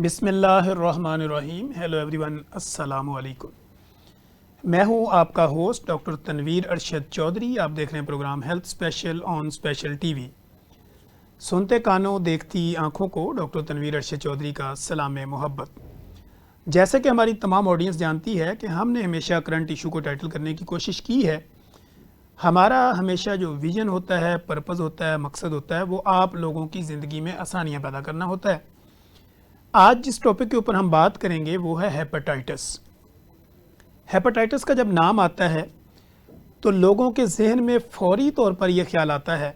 بسم اللہ الرحمن الرحیم. ہیلو ایوری ون، السلام علیکم. میں ہوں آپ کا ہوسٹ ڈاکٹر تنویر ارشد چودھری. آپ دیکھ رہے ہیں پروگرام ہیلتھ اسپیشل آن اسپیشل ٹی وی. سنتے کانوں دیکھتی آنکھوں کو ڈاکٹر تنویر ارشد چودھری کا سلام محبت. جیسے کہ ہماری تمام آڈینس جانتی ہے کہ ہم نے ہمیشہ کرنٹ ایشو کو ٹائٹل کرنے کی کوشش کی ہے. ہمارا ہمیشہ جو ویژن ہوتا ہے، پرپز ہوتا ہے، مقصد ہوتا ہے، وہ آپ لوگوں کی زندگی میں آسانیاں پیدا کرنا ہوتا ہے. آج جس ٹاپک کے اوپر ہم بات کریں گے وہ ہے ہیپاٹائٹس. ہیپاٹائٹس کا جب نام آتا ہے تو لوگوں کے ذہن میں فوری طور پر یہ خیال آتا ہے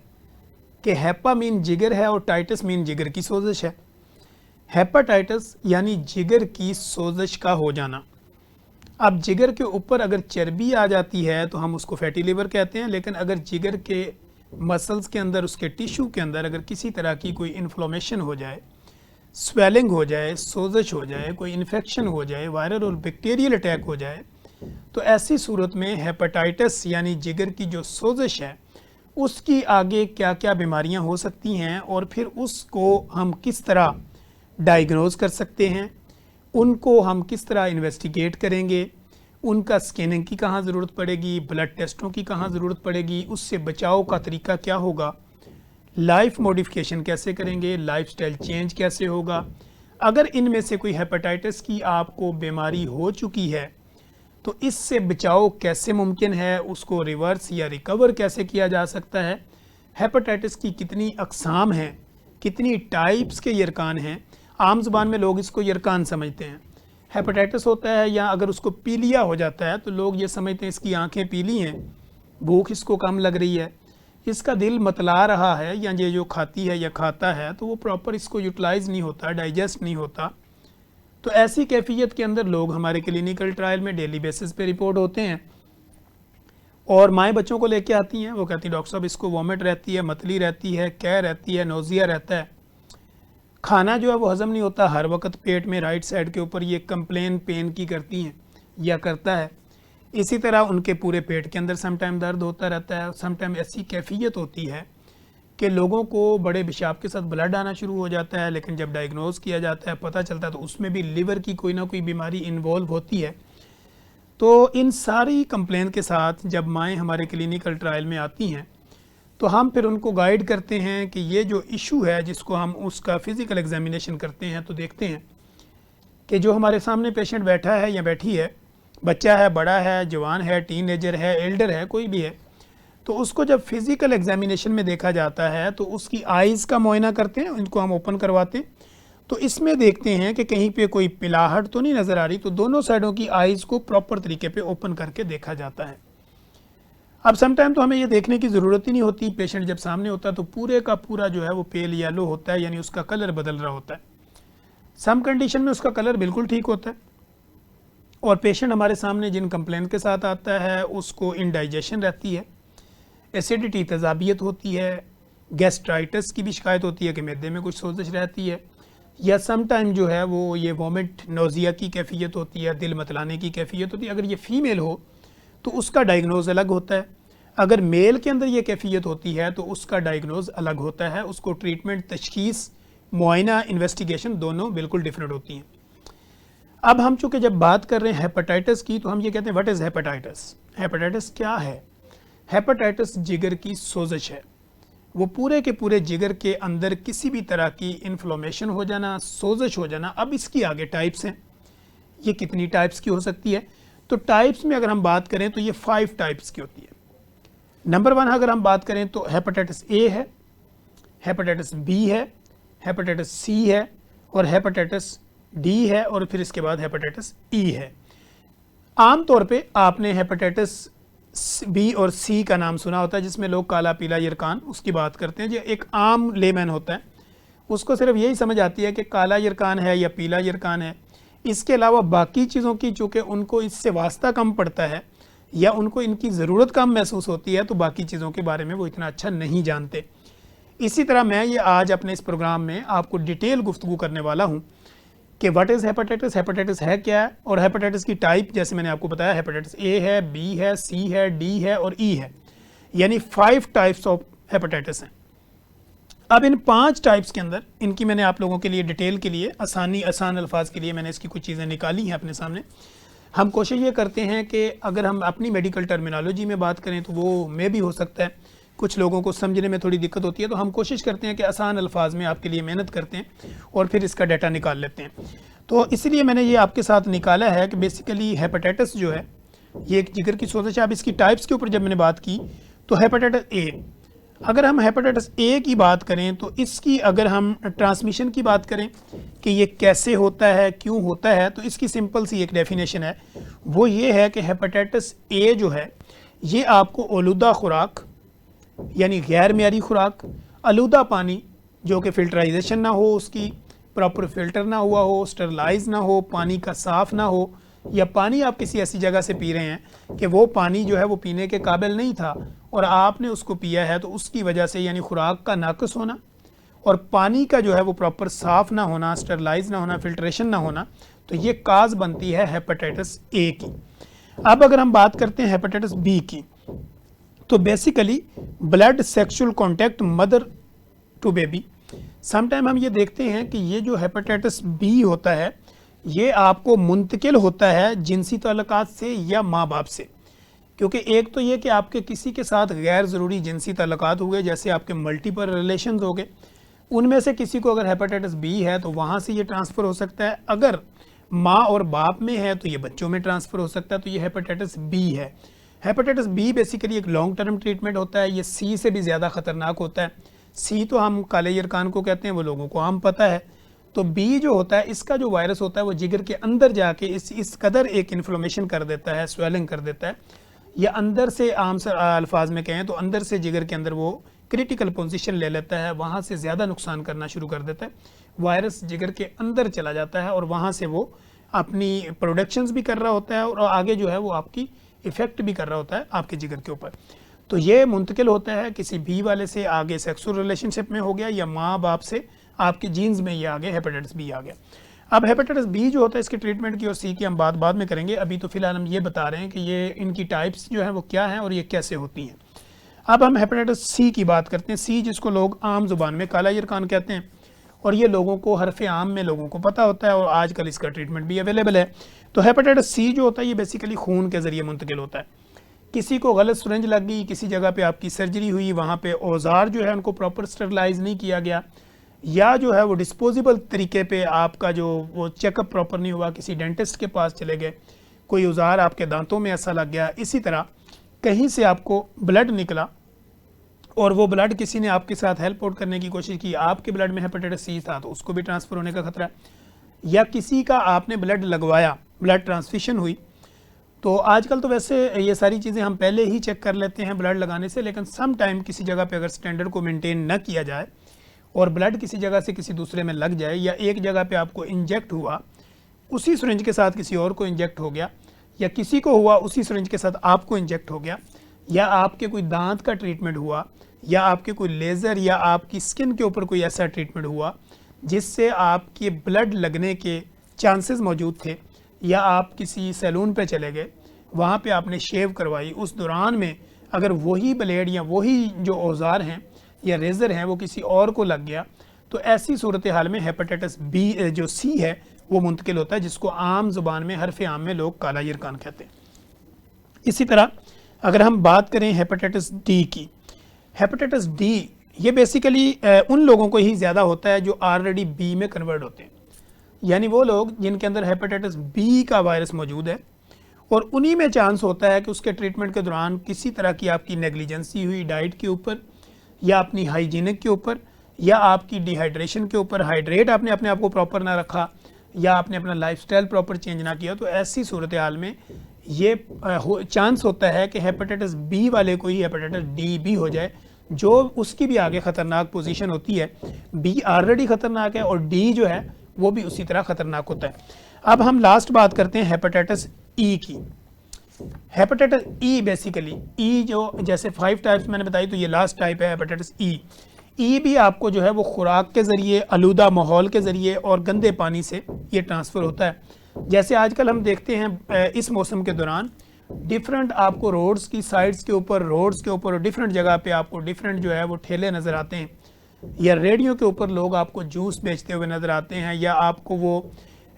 کہ ہیپا مین جگر ہے اور ٹائٹس مین جگر کی سوزش ہے. ہیپاٹائٹس یعنی جگر کی سوزش کا ہو جانا. اب جگر کے اوپر اگر چربی آ جاتی ہے تو ہم اس کو فیٹی لیور کہتے ہیں، لیکن اگر جگر کے مسلز کے اندر، اس کے ٹیشو کے اندر اگر کسی طرح کی کوئی انفلومیشن ہو جائے، سویلنگ ہو جائے، سوزش ہو جائے، کوئی انفیکشن ہو جائے، وائرل اور بیکٹیریل اٹیک ہو جائے، تو ایسی صورت میں ہیپاٹائٹس یعنی جگر کی جو سوزش ہے اس کی آگے کیا کیا بیماریاں ہو سکتی ہیں اور پھر اس کو ہم کس طرح ڈائیگنوز کر سکتے ہیں، ان کو ہم کس طرح انویسٹیگیٹ کریں گے، ان کا اسکیننگ کی کہاں ضرورت پڑے گی، بلڈ ٹیسٹوں کی کہاں ضرورت پڑے گی، اس سے بچاؤ کا طریقہ کیا ہوگا، لائف موڈیفیکیشن کیسے کریں گے، لائف سٹائل چینج کیسے ہوگا. اگر ان میں سے کوئی ہیپاٹائٹس کی آپ کو بیماری ہو چکی ہے تو اس سے بچاؤ کیسے ممکن ہے، اس کو ریورس یا ریکور کیسے کیا جا سکتا ہے. ہیپاٹائٹس کی کتنی اقسام ہیں، کتنی ٹائپس کے یرکان ہیں. عام زبان میں لوگ اس کو یرکان سمجھتے ہیں. ہیپاٹائٹس ہوتا ہے یا اگر اس کو پیلیا ہو جاتا ہے تو لوگ یہ سمجھتے ہیں اس کی آنکھیں پیلی ہیں، بھوک اس کو کم لگ رہی ہے، اس کا دل متلا رہا ہے، یا یہ جو کھاتی ہے یا کھاتا ہے تو وہ پراپر اس کو یوٹیلائز نہیں ہوتا، ڈائجسٹ نہیں ہوتا. تو ایسی کیفیت کے اندر لوگ ہمارے کلینیکل ٹرائل میں ڈیلی بیسس پہ رپورٹ ہوتے ہیں اور مائیں بچوں کو لے کے آتی ہیں. وہ کہتی ہیں ڈاکٹر صاحب اس کو وامٹ رہتی ہے، متلی رہتی ہے، قے رہتی ہے، نوزیا رہتا ہے، کھانا جو ہے وہ ہضم نہیں ہوتا، ہر وقت پیٹ میں رائٹ سائڈ کے اوپر یہ کمپلین پین کی کرتی ہیں یا کرتا ہے. اسی طرح ان کے پورے پیٹ کے اندر سم ٹائم درد ہوتا رہتا ہے. سم ٹائم ایسی کیفیت ہوتی ہے کہ لوگوں کو بڑے پیشاب کے ساتھ بلڈ آنا شروع ہو جاتا ہے، لیکن جب ڈائیگنوز کیا جاتا ہے، پتہ چلتا ہے تو اس میں بھی لیور کی کوئی نہ کوئی بیماری انوالو ہوتی ہے. تو ان ساری کمپلین کے ساتھ جب مائیں ہمارے کلینیکل ٹرائل میں آتی ہیں تو ہم پھر ان کو گائیڈ کرتے ہیں کہ یہ جو ایشو ہے جس کو ہم اس کا فزیکل ایگزامینیشن کرتے ہیں تو دیکھتے ہیں کہ جو ہمارے سامنے پیشنٹ بیٹھا ہے یا بیٹھی ہے، بچہ ہے، بڑا ہے، جوان ہے، ٹین ایجر ہے، ایلڈر ہے، کوئی بھی ہے، تو اس کو جب فزیکل ایگزامینیشن میں دیکھا جاتا ہے تو اس کی آئیز کا معائنہ کرتے ہیں، ان کو ہم اوپن کرواتے ہیں. تو اس میں دیکھتے ہیں کہ کہیں پہ کوئی پلاہٹ تو نہیں نظر آ رہی، تو دونوں سائڈوں کی آئیز کو پراپر طریقے پہ اوپن کر کے دیکھا جاتا ہے. اب سم ٹائم تو ہمیں یہ دیکھنے کی ضرورت ہی نہیں ہوتی، پیشنٹ جب سامنے ہوتا ہے تو پورے کا پورا جو ہے وہ پیل یلو ہوتا ہے، یعنی اس کا کلر بدل رہا ہوتا ہے. سم کنڈیشن میں اس کا کلر بالکل ٹھیک ہوتا ہے اور پیشنٹ ہمارے سامنے جن کمپلین کے ساتھ آتا ہے اس کو انڈائجیشن رہتی ہے، ایسیڈیٹی تیزابیت ہوتی ہے، گیسٹرائٹس کی بھی شکایت ہوتی ہے کہ معدے میں کچھ سوزش رہتی ہے، یا سم ٹائم جو ہے وہ یہ وامٹ نوزیا کی کیفیت ہوتی ہے، دل متلانے کی کیفیت ہوتی ہے. اگر یہ فیمیل ہو تو اس کا ڈائیگنوز الگ ہوتا ہے، اگر میل کے اندر یہ کیفیت ہوتی ہے تو اس کا ڈائیگنوز الگ ہوتا ہے. اس کو ٹریٹمنٹ، تشخیص، معائنہ، انویسٹیگیشن دونوں بالکل ڈیفرنٹ ہوتی ہیں. اب ہم چونکہ جب بات کر رہے ہیں ہیپاٹائٹس کی تو ہم یہ کہتے ہیں وٹ از ہیپاٹائٹس. ہیپاٹائٹس کیا ہے؟ ہیپاٹائٹس جگر کی سوزش ہے. وہ پورے کے پورے جگر کے اندر کسی بھی طرح کی انفلومیشن ہو جانا، سوزش ہو جانا. اب اس کی آگے ٹائپس ہیں، یہ کتنی ٹائپس کی ہو سکتی ہے؟ تو ٹائپس میں اگر ہم بات کریں تو یہ 5 ٹائپس کی ہوتی ہے. نمبر 1 اگر ہم بات کریں تو ہیپاٹائٹس اے ہے، ہیپاٹائٹس بی ہے، ہیپاٹائٹس سی ہے اور ہیپاٹائٹس ڈی ہے اور پھر اس کے بعد ہیپاٹائٹس ای ہے. عام طور پہ آپ نے ہیپاٹائٹس بی اور سی کا نام سنا ہوتا ہے جس میں لوگ کالا پیلا یرکان اس کی بات کرتے ہیں. جو ایک عام لے مین ہوتا ہے اس کو صرف یہی سمجھ آتی ہے کہ کالا یرکان ہے یا پیلا یرکان ہے. اس کے علاوہ باقی چیزوں کی چونکہ ان کو اس سے واسطہ کم پڑتا ہے یا ان کو ان کی ضرورت کم محسوس ہوتی ہے تو باقی چیزوں کے بارے میں وہ اتنا اچھا نہیں جانتے. اسی طرح میں یہ آج اپنے اس پروگرام میں آپ کو ڈیٹیل گفتگو کرنے والا ہوں کہ واٹ از ہیپاٹائٹس، ہیپاٹائٹس ہے کیا ہے، اور ہیپاٹائٹس کی ٹائپ جیسے میں نے آپ کو بتایا ہیپاٹائٹس اے ہے، بی ہے، سی ہے، ڈی ہے اور ای ہے، یعنی 5 ٹائپس آف ہیپاٹائٹس ہیں. اب ان 5 ٹائپس کے اندر ان کی میں نے آپ لوگوں کے لیے ڈیٹیل کے لیے آسان الفاظ کے لیے میں نے اس کی کچھ چیزیں نکالی ہیں اپنے سامنے. ہم کوشش یہ کرتے ہیں کہ اگر ہم اپنی میڈیکل ٹرمینالوجی میں بات کریں تو وہ میں بھی ہو سکتا ہے کچھ لوگوں کو سمجھنے میں تھوڑی دقت ہوتی ہے, تو ہم کوشش کرتے ہیں کہ آسان الفاظ میں آپ کے لیے محنت کرتے ہیں اور پھر اس کا ڈیٹا نکال لیتے ہیں. تو اس لیے میں نے یہ آپ کے ساتھ نکالا ہے کہ بیسیکلی ہیپاٹائٹس جو ہے یہ ایک جگر کی سوزش ہے. اب اس کی ٹائپس کے اوپر جب میں نے بات کی تو ہیپاٹائٹس اے, اگر ہم ہیپاٹائٹس اے کی بات کریں تو اس کی اگر ہم ٹرانسمیشن کی بات کریں کہ یہ کیسے ہوتا ہے, کیوں ہوتا ہے, تو اس کی سمپل سی ایک ڈیفینیشن ہے, وہ یہ ہے کہ ہیپاٹائٹس اے جو ہے یہ آپ کو آلودہ خوراک یعنی غیر معیاری خوراک, آلودہ پانی جو کہ فلٹرائزیشن نہ ہو, اس کی پراپر فلٹر نہ ہوا ہو, اسٹرلائز نہ ہو, پانی کا صاف نہ ہو, یا پانی آپ کسی ایسی جگہ سے پی رہے ہیں کہ وہ پانی جو ہے وہ پینے کے قابل نہیں تھا اور آپ نے اس کو پیا ہے, تو اس کی وجہ سے یعنی خوراک کا ناقص ہونا اور پانی کا جو ہے وہ پراپر صاف نہ ہونا, اسٹرلائز نہ ہونا, فلٹریشن نہ ہونا, تو یہ کاز بنتی ہے ہیپاٹائٹس اے کی. اب اگر ہم بات کرتے ہیں ہیپاٹائٹس بی کی, تو basically blood sexual contact mother to baby. Some time ہم یہ دیکھتے ہیں کہ یہ جو ہیپاٹائٹس بی ہوتا ہے یہ آپ کو منتقل ہوتا ہے جنسی تعلقات سے یا ماں باپ سے, کیونکہ ایک تو یہ کہ آپ کے کسی کے ساتھ غیر ضروری جنسی تعلقات ہوئے, جیسے آپ کے ملٹیپل ریلیشنز ہو گئے, ان میں سے کسی کو اگر ہیپاٹائٹس بی ہے تو وہاں سے یہ ٹرانسفر ہو سکتا ہے. اگر ماں اور باپ میں ہے تو یہ بچوں میں ٹرانسفر ہو سکتا ہے, تو یہ ہیپاٹائٹس بی ہے. ہیپاٹائٹس بی بیسیکلی ایک لانگ ٹرم ٹریٹمنٹ ہوتا ہے, یہ سی سے بھی زیادہ خطرناک ہوتا ہے. سی تو ہم کالے یرکان کو کہتے ہیں, وہ لوگوں کو عام پتہ ہے. تو بی جو ہوتا ہے اس کا جو وائرس ہوتا ہے وہ جگر کے اندر جا کے اس قدر ایک انفلومیشن کر دیتا ہے, سویلنگ کر دیتا ہے, یا اندر سے عام الفاظ میں کہیں تو اندر سے جگر کے اندر وہ کریٹیکل پوزیشن لے لیتا ہے, وہاں سے زیادہ نقصان کرنا شروع کر دیتا ہے. وائرس جگر کے اندر چلا جاتا ہے اور وہاں سے وہ اپنی پروڈکشنز بھی کر رہا ہوتا ہے اور آگے جو ہے وہ آپ کی افیکٹ بھی کر رہا ہوتا ہے آپ کے جگر کے اوپر. تو یہ منتقل ہوتا ہے کسی بی والے سے, آگے سیکسول ریلیشن شپ میں ہو گیا, یا ماں باپ سے آپ کے جینز میں یہ آگے ہیپاٹائٹس بی آ گیا. اب ہیپاٹائٹس بی جو ہوتا ہے اس کے ٹریٹمنٹ کی اور سی کی ہم بات بعد میں کریں گے, ابھی تو فی الحال ہم یہ بتا رہے ہیں کہ یہ ان کی ٹائپس جو ہیں وہ کیا ہیں اور یہ کیسے ہوتی ہیں. اب ہم ہیپاٹائٹس سی کی بات کرتے ہیں. سی جس کو لوگ عام زبان میں کالا یرکان کہتے ہیں, اور یہ لوگوں کو حرف عام میں لوگوں کو پتہ ہوتا ہے اور آج کل اس کا ٹریٹمنٹ بھی اویلیبل ہے. تو ہیپاٹائٹس سی جو ہوتا ہے یہ بیسیکلی خون کے ذریعے منتقل ہوتا ہے. کسی کو غلط سرنج لگ گئی, کسی جگہ پہ آپ کی سرجری ہوئی, وہاں پہ اوزار جو ہے ان کو پراپر اسٹرلائز نہیں کیا گیا, یا جو ہے وہ ڈسپوزیبل طریقے پہ آپ کا جو وہ چیک اپ پراپر نہیں ہوا, کسی ڈینٹسٹ کے پاس چلے گئے, کوئی اوزار آپ کے دانتوں میں ایسا لگ گیا, اسی طرح کہیں سے آپ کو بلڈ نکلا اور وہ بلڈ کسی نے آپ کے ساتھ ہیلپ آؤٹ کرنے کی کوشش کی, آپ کے بلڈ میں ہیپاٹائٹس سی تھا تو اس کو بھی ٹرانسفر ہونے کا خطرہ ہے, یا کسی کا آپ نے بلڈ لگوایا, بلڈ ٹرانسفیوژن ہوئی. تو آج کل تو ویسے یہ ساری چیزیں ہم پہلے ہی چیک کر لیتے ہیں بلڈ لگانے سے, لیکن سم ٹائم کسی جگہ پہ اگر سٹینڈرڈ کو مینٹین نہ کیا جائے اور بلڈ کسی جگہ سے کسی دوسرے میں لگ جائے, یا ایک جگہ پہ آپ کو انجیکٹ ہوا, اسی سرنج کے ساتھ کسی اور کو انجیکٹ ہو گیا, یا کسی کو ہوا اسی سرنج کے ساتھ آپ کو انجیکٹ ہو گیا, یا آپ کے کوئی دانت کا ٹریٹمنٹ ہوا, یا آپ کے کوئی لیزر یا آپ کی سکن کے اوپر کوئی ایسا ٹریٹمنٹ ہوا جس سے آپ کے بلڈ لگنے کے چانسز موجود تھے, یا آپ کسی سیلون پہ چلے گئے, وہاں پہ آپ نے شیو کروائی, اس دوران میں اگر وہی بلیڈ یا وہی جو اوزار ہیں یا ریزر ہیں وہ کسی اور کو لگ گیا, تو ایسی صورتحال میں ہیپاٹائٹس بی جو سی ہے وہ منتقل ہوتا ہے, جس کو عام زبان میں حرف عام میں لوگ کالا یرکان کہتے ہیں. اسی طرح اگر ہم بات کریں ہیپاٹائٹس ڈی کی, ہیپاٹائٹس ڈی یہ بیسیکلی ان لوگوں کو ہی زیادہ ہوتا ہے جو آلریڈی بی میں کنورٹ ہوتے ہیں, یعنی وہ لوگ جن کے اندر ہیپاٹائٹس بی کا وائرس موجود ہے, اور انہی میں چانس ہوتا ہے کہ اس کے ٹریٹمنٹ کے دوران کسی طرح کی آپ کی نیگلیجنسی ہوئی ڈائٹ کے اوپر, یا اپنی ہائیجینک کے اوپر, یا آپ کی ڈی ہائیڈریشن کے اوپر, ہائیڈریٹ آپ نے اپنے آپ کو پراپر نہ رکھا, یا آپ نے اپنا لائف سٹائل پراپر چینج نہ کیا, تو ایسی صورتحال میں یہ چانس ہوتا ہے کہ ہیپاٹائٹس بی والے کو ہی ہیپاٹائٹس ڈی بھی ہو جائے, جو اس کی بھی آگے خطرناک پوزیشن ہوتی ہے. بی آلریڈی خطرناک ہے اور ڈی جو ہے وہ بھی اسی طرح خطرناک ہوتا ہے. اب ہم لاسٹ بات کرتے ہیں ہیپاٹائٹس ای کی. ہیپاٹائٹس ای بیسیکلی ای جو جیسے 5 ٹائپس میں نے بتائی, تو یہ لاسٹ ٹائپ ہے ہیپاٹائٹس ای. ای بھی آپ کو جو ہے وہ خوراک کے ذریعے, آلودہ ماحول کے ذریعے اور گندے پانی سے یہ ٹرانسفر ہوتا ہے. جیسے آج کل ہم دیکھتے ہیں اس موسم کے دوران ڈیفرنٹ آپ کو روڈز کی سائڈز کے اوپر اور ڈیفرنٹ جگہ پہ آپ کو ڈیفرنٹ جو ہے وہ ٹھیلے نظر آتے ہیں, یا ریڈیو کے اوپر لوگ آپ کو جوس بیچتے ہوئے نظر آتے ہیں، یا آپ کو وہ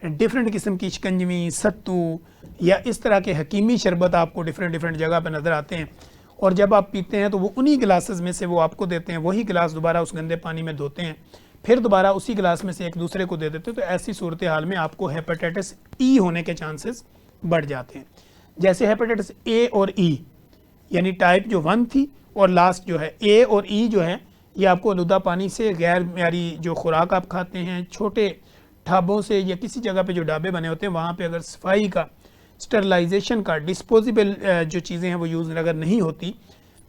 ڈفرینٹ قسم کی شکنجوی، ستو یا اس طرح کے حکیمی شربت آپ کو ڈفرینٹ جگہ پہ نظر آتے ہیں، اور جب آپ پیتے ہیں تو وہ انہی گلاسز میں سے وہ آپ کو دیتے ہیں، وہی گلاس دوبارہ اس گندے پانی میں دھوتے ہیں، پھر دوبارہ اسی گلاس میں سے ایک دوسرے کو دے دیتے ہیں، تو ایسی صورتحال میں آپ کو ہیپاٹائٹس ای ہونے کے چانسز بڑھ جاتے ہیں۔ جیسے ہیپاٹائٹس اے اور ای، یعنی ٹائپ جو 1 تھی اور لاسٹ جو ہے اے اور ای جو ہے، یہ آپ کو آلودہ پانی سے، غیر معیاری جو خوراک آپ کھاتے ہیں، چھوٹے ڈھابوں سے یا کسی جگہ پہ جو ڈھابے بنے ہوتے ہیں وہاں پہ اگر صفائی کا، اسٹرلائزیشن کا، ڈسپوزیبل جو چیزیں ہیں وہ یوز اگر نہیں ہوتی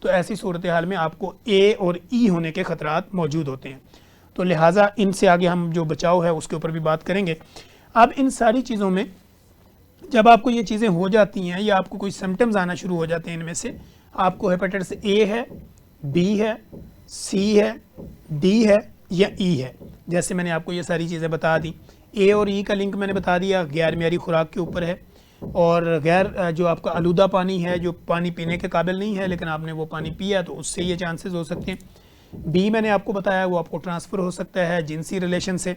تو ایسی صورتحال میں آپ کو اے اور ای ہونے کے خطرات موجود ہوتے ہیں۔ تو لہٰذا ان سے آگے ہم جو بچاؤ ہے اس کے اوپر بھی بات کریں گے۔ اب ان ساری چیزوں میں جب آپ کو یہ چیزیں ہو جاتی ہیں یا آپ کو کوئی سمٹمز آنا شروع ہو جاتے ہیں، ان میں سے آپ کو ہیپاٹائٹس اے ہے، بی ہے، سی ہے، ڈی ہے یا ای ہے، جیسے میں نے آپ کو یہ ساری چیزیں بتا دی۔ اے اور ای کا لنک میں نے بتا دیا، غیر معیاری خوراک کے اوپر ہے، اور غیر جو آپ کا آلودہ پانی ہے، جو پانی پینے کے قابل نہیں ہے لیکن آپ نے وہ پانی پیا تو اس سے یہ چانسز ہو سکتے ہیں۔ بی میں نے آپ کو بتایا وہ آپ کو ٹرانسفر ہو سکتا ہے جنسی ریلیشن سے،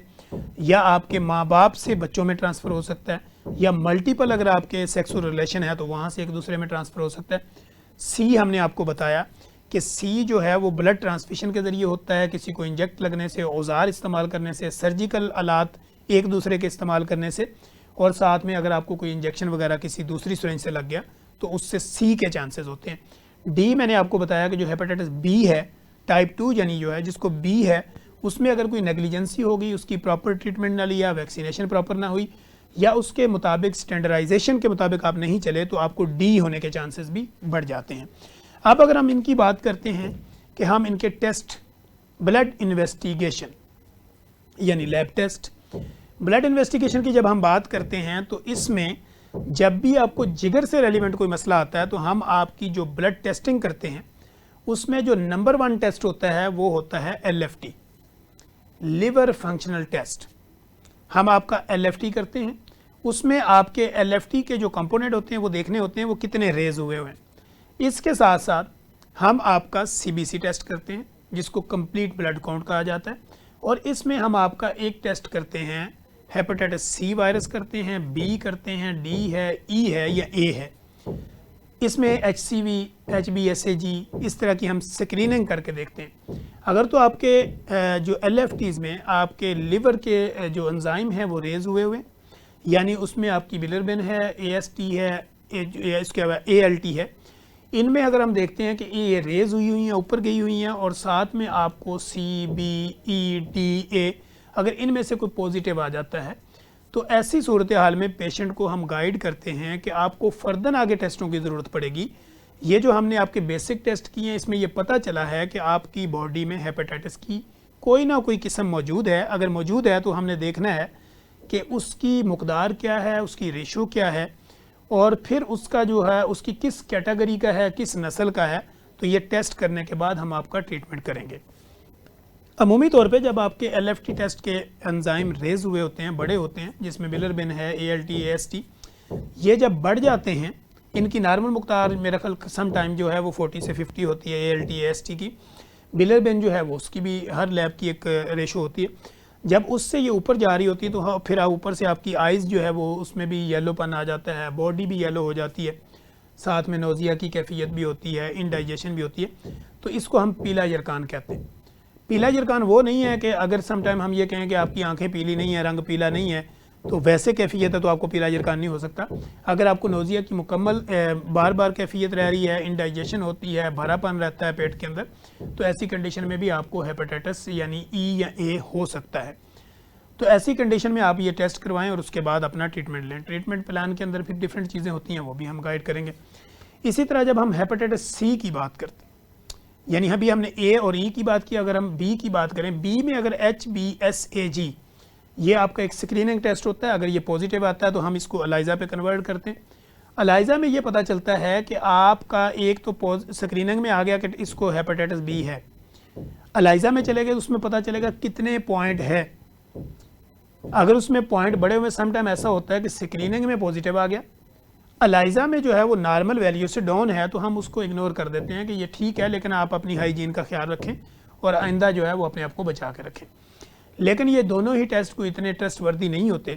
یا آپ کے ماں باپ سے بچوں میں ٹرانسفر ہو سکتا ہے، یا ملٹیپل اگر آپ کے سیکسول ریلیشن ہے تو وہاں سے ایک دوسرے میں ٹرانسفر ہو سکتا ہے۔ سی ہم نے آپ کو بتایا کہ سی جو ہے وہ بلڈ ٹرانسفیشن کے ذریعے ہوتا ہے، کسی کو انجیکٹ لگنے سے، اوزار استعمال کرنے سے، سرجیکل آلات ایک دوسرے کے استعمال کرنے سے، اور ساتھ میں اگر آپ کو کوئی انجیکشن وغیرہ کسی دوسری سرنج سے لگ گیا تو اس سے سی کے چانسز ہوتے ہیں۔ ڈی میں نے آپ کو بتایا کہ جو ہیپاٹائٹس بی ہے ٹائپ 2 یعنی جو ہے جس کو بی ہے، اس میں اگر کوئی نیگلیجنسی ہوگی، اس کی پراپر ٹریٹمنٹ نہ لیا، ویکسینیشن پراپر نہ ہوئی، یا اس کے مطابق اسٹینڈرڈائزیشن کے مطابق آپ نہیں چلے تو آپ کو ڈی ہونے کے چانسز بھی بڑھ جاتے ہیں۔ اب اگر ہم ان کی بات کرتے ہیں کہ ہم ان کے ٹیسٹ، بلڈ انویسٹیگیشن یعنی لیب ٹیسٹ، بلڈ انویسٹیگیشن کی جب ہم بات کرتے ہیں تو اس میں جب بھی آپ کو جگر سے ریلیونٹ کوئی مسئلہ آتا ہے تو ہم آپ کی جو بلڈ ٹیسٹنگ کرتے ہیں اس میں جو نمبر 1 ٹیسٹ ہوتا ہے وہ ہوتا ہے LFT، لیور فنکشنل ٹیسٹ۔ ہم آپ کا LFT کرتے ہیں، اس میں آپ کے LFT کے جو کمپوننٹ ہوتے ہیں وہ دیکھنے ہوتے ہیں وہ کتنے ریز ہوئے ہوئے ہیں۔ اس کے ساتھ ساتھ ہم آپ کا CBC ٹیسٹ کرتے ہیں جس کو کمپلیٹ بلڈ کاؤنٹ کہا جاتا ہے، اور اس میں ہم آپ کا ایک ٹیسٹ کرتے ہیں ہیپاٹائٹس سی وائرس کرتے ہیں، بی کرتے ہیں، ڈی ہے، ای ہے یا اے ہے۔ اس میں HCV، HbSAg اس طرح کی ہم سکریننگ کر کے دیکھتے ہیں۔ اگر تو آپ کے جو LFTs میں آپ کے لیور کے جو انزائم ہیں وہ ریز ہوئے ہوئے، یعنی اس میں آپ کی بلربن ہے، AST ہے، اس کے بعد ALT ہے، ان میں اگر ہم دیکھتے ہیں کہ یہ ریز ہوئی ہوئی ہیں، اوپر گئی ہوئی ہیں، اور ساتھ میں آپ کو C، B، E، D، A اگر ان میں سے کوئی پوزیٹیو آ جاتا ہے تو ایسی صورتحال میں پیشنٹ کو ہم گائیڈ کرتے ہیں کہ آپ کو فردن آگے ٹیسٹوں کی ضرورت پڑے گی۔ یہ جو ہم نے آپ کے بیسک ٹیسٹ کیے ہیں اس میں یہ پتہ چلا ہے کہ آپ کی باڈی میں ہیپاٹائٹس کی کوئی نہ کوئی قسم موجود ہے، اگر موجود ہے تو ہم نے دیکھنا ہے کہ اس کی مقدار کیا ہے، اس کی ریشو کیا ہے، اور پھر اس کا جو ہے اس کی کس کیٹیگری کا ہے، کس نسل کا ہے، تو یہ ٹیسٹ کرنے کے بعد ہم آپ کا ٹریٹمنٹ کریں گے۔ عمومی طور پہ جب آپ کے LFT ٹیسٹ کے انزائم ریز ہوئے ہوتے ہیں، بڑے ہوتے ہیں، جس میں بلربن ہے، ALT، AST، یہ جب بڑھ جاتے ہیں، ان کی نارمل مقدار میرا خیال سم ٹائم جو ہے وہ 40 سے 50 ہوتی ہے ALT، AST کی، بلربن جو ہے وہ اس کی بھی ہر لیب کی ایک ریشو ہوتی ہے۔ جب اس سے یہ اوپر جا رہی ہوتی ہے تو پھر اوپر سے آپ کی آئیز جو ہے وہ اس میں بھی یلو پن آ جاتا ہے، باڈی بھی یلو ہو جاتی ہے، ساتھ میں نوزیا کی کیفیت بھی ہوتی ہے، انڈائجیشن بھی ہوتی ہے، تو اس کو ہم پیلا یرکان کہتے ہیں۔ پیلا یرکان وہ نہیں ہے کہ اگر سم ٹائم ہم یہ کہیں کہ آپ کی آنکھیں پیلی نہیں ہیں، رنگ پیلا نہیں ہے تو ویسے کیفیت ہے تو آپ کو پیلا یرکان نہیں ہو سکتا۔ اگر آپ کو نوزیا کی مکمل بار بار کیفیت رہ رہی ہے، انڈائجیشن ہوتی ہے، بھرا پن رہتا ہے پیٹ کے اندر، تو ایسی کنڈیشن میں بھی آپ کو ہیپاٹائٹس یعنی ای یا اے ہو سکتا ہے۔ تو ایسی کنڈیشن میں آپ یہ ٹیسٹ کروائیں اور اس کے بعد اپنا ٹریٹمنٹ لیں۔ ٹریٹمنٹ پلان کے اندر پھر ڈفرینٹ چیزیں ہوتی ہیں، وہ بھی ہم گائیڈ کریں گے۔ اسی طرح جب ہم ہیپاٹائٹس سی کی بات کرتے ہیں، یعنی ابھی ہم نے اے اور ای کی بات کی، اگر ہم بی کی بات کریں، بی میں اگر HbSAg یہ آپ کا ایک سکریننگ ٹیسٹ ہوتا ہے، اگر یہ پوزیٹیو آتا ہے تو ہم اس کو الائزا پہ کنورٹ کرتے ہیں۔ الائزا میں یہ پتہ چلتا ہے کہ آپ کا ایک تو سکریننگ میں آ گیا کہ اس کو ہیپاٹائٹس بی ہے، الائزا میں چلے گئے تو اس میں پتہ چلے گا کتنے پوائنٹ ہے۔ اگر اس میں پوائنٹ بڑے ہوئے، سم ٹائم ایسا ہوتا ہے کہ سکریننگ میں پوزیٹیو آ گیا، الائزا میں جو ہے وہ نارمل ویلیو سے ڈاؤن ہے، تو ہم اس کو اگنور کر دیتے ہیں کہ یہ ٹھیک ہے لیکن آپ اپنی ہائیجین کا خیال رکھیں اور آئندہ جو ہے وہ اپنے آپ کو بچا کے رکھیں. لیکن یہ دونوں ہی ٹیسٹ کوئی اتنے ٹرسٹ وردی نہیں ہوتے،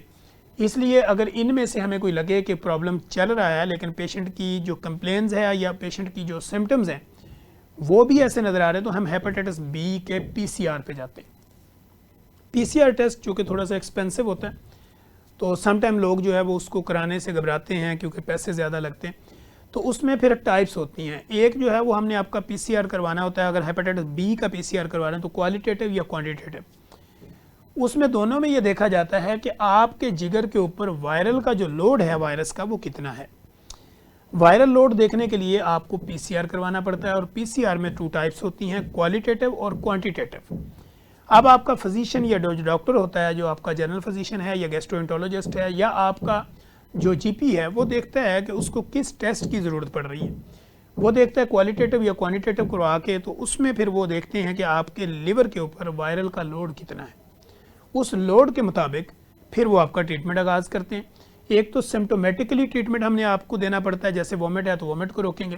اس لیے اگر ان میں سے ہمیں کوئی لگے کہ پرابلم چل رہا ہے لیکن پیشنٹ کی جو کمپلینز ہے یا پیشنٹ کی جو سمٹمز ہیں وہ بھی ایسے نظر آ رہے ہیں، تو ہم ہیپاٹائٹس بی کے پی سی آر پہ جاتے ہیں. پی سی آر ٹیسٹ جو کہ تھوڑا سا ایکسپینسو ہوتا ہے، تو سم ٹائم لوگ جو ہے وہ اس کو کرانے سے گھبراتے ہیں کیونکہ پیسے زیادہ لگتے ہیں. تو اس میں پھر ٹائپس ہوتی ہیں. ایک جو ہے وہ ہم نے آپ کا پی سی آر کروانا ہوتا ہے، اگر ہیپاٹائٹس بی کا پی سی آر کروانا ہے تو کوالٹیٹیو یا کوانٹیٹیو. اس میں دونوں میں یہ دیکھا جاتا ہے کہ آپ کے جگر کے اوپر وائرل کا جو لوڈ ہے وائرس کا وہ کتنا ہے. وائرل لوڈ دیکھنے کے لیے آپ کو پی سی آر کروانا پڑتا ہے، اور پی سی آر میں 2 ٹائپس ہوتی ہیں، کوالٹیٹیو اور کوانٹیٹیو. اب آپ کا فزیشین یا ڈاکٹر ہوتا ہے جو آپ کا جنرل فزیشین ہے یا گیسٹرو ہے یا آپ کا جو جی پی ہے، وہ دیکھتا ہے کہ اس کو کس ٹیسٹ کی ضرورت پڑ رہی ہے. وہ دیکھتا ہے کوالٹیٹیو یا کوانٹیٹیو کروا کے، تو اس میں پھر وہ دیکھتے ہیں کہ آپ کے لیور کے اوپر وائرل کا لوڈ کتنا ہے. اس لوڈ کے مطابق پھر وہ آپ کا ٹریٹمنٹ آغاز کرتے ہیں. ایک تو سمپٹومیٹکلی ٹریٹمنٹ ہم نے آپ کو دینا پڑتا ہے، جیسے وومٹ ہے تو وومٹ کو روکیں گے،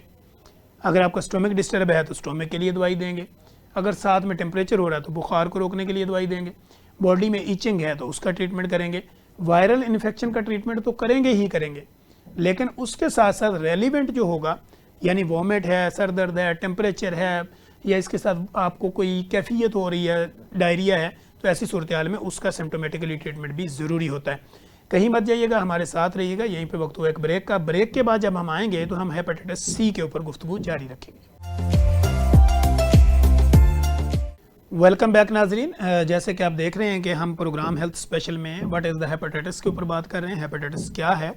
اگر آپ کا اسٹومک ڈسٹرب ہے تو اسٹومک کے لیے دوائی دیں گے، اگر ساتھ میں ٹیمپریچر ہو رہا ہے تو بخار کو روکنے کے لیے دوائی دیں گے، باڈی میں ایچنگ ہے تو اس کا ٹریٹمنٹ کریں گے. وائرل انفیکشن کا ٹریٹمنٹ تو کریں گے ہی کریں گے، لیکن اس کے ساتھ ساتھ ریلیونٹ جو ہوگا، یعنی وومٹ ہے، سر درد ہے، ٹیمپریچر ہے، یا اس کے ساتھ آپ کو کوئی کیفیت ہو رہی ہے، ڈائریا ہے، تو ایسی صورتحال میں اس کا سمپٹومیٹکلی ٹریٹمنٹ بھی ضروری ہوتا ہے. کہیں مت جائیے گا، ہمارے ساتھ رہیے گا. یہیں پہ وقت ہوا ایک بریک کا. بریک کے بعد جب ہم آئیں گے تو ہم ہیپاٹائٹس سی کے اوپر گفتگو جاری رکھیں گے. ویلکم بیک ناظرین. جیسے کہ آپ دیکھ رہے ہیں کہ ہم پروگرام ہیلتھ اسپیشل میں واٹ از دا ہیپاٹائٹس کے اوپر بات کر رہے ہیں. ہیپاٹائٹس کیا ہے،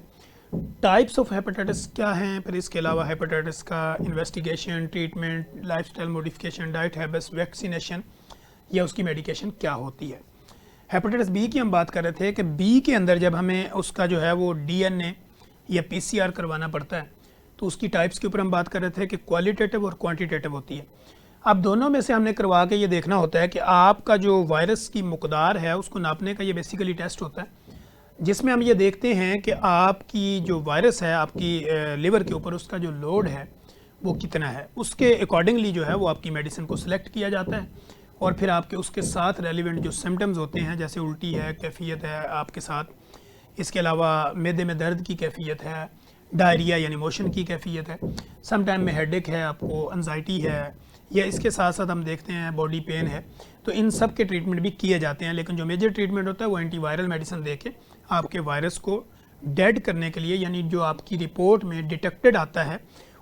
ٹائپس آف ہیپاٹائٹس کیا ہیں، پھر اس کے علاوہ ہیپاٹائٹس کا investigation, treatment, life style modification, diet habits, vaccination یا اس کی میڈیکیشن کیا ہوتی ہے. ہیپاٹائٹس بی کی ہم بات کر رہے تھے کہ بی کے اندر جب ہمیں اس کا جو ہے وہ ڈی این اے یا پی سی آر کروانا پڑتا ہے تو اس کی ٹائپس کے اوپر ہم بات کر رہے تھے کہ کوالٹیٹیو اور کوانٹیٹیو ہوتی ہے. اب دونوں میں سے ہم نے کروا کے یہ دیکھنا ہوتا ہے کہ آپ کا جو وائرس کی مقدار ہے اس کو ناپنے کا یہ بیسیکلی ٹیسٹ ہوتا ہے، جس میں ہم یہ دیکھتے ہیں کہ آپ کی جو وائرس ہے آپ کی لیور کے اوپر اس کا جو لوڈ ہے وہ کتنا ہے. اس کے اکارڈنگلی جو ہے وہ آپ کی میڈیسن کو سلیکٹ کیا جاتا ہے، اور پھر آپ کے اس کے ساتھ ریلیونٹ جو سمٹمز ہوتے ہیں، جیسے الٹی ہے، کیفیت ہے آپ کے ساتھ، اس کے علاوہ معدے میں درد کی کیفیت ہے، ڈائریا یعنی موشن کی کیفیت ہے، سم ٹائم میں ہیڈ ایک ہے، آپ کو انزائٹی ہے، یا اس کے ساتھ ساتھ ہم دیکھتے ہیں باڈی پین ہے. تو ان سب کے ٹریٹمنٹ بھی کیے جاتے ہیں، لیکن جو میجر ٹریٹمنٹ ہوتا ہے وہ اینٹی وائرل میڈیسن دے کے آپ کے وائرس کو ڈیڈ کرنے کے لیے، یعنی جو آپ کی رپورٹ میں ڈیٹیکٹڈ آتا ہے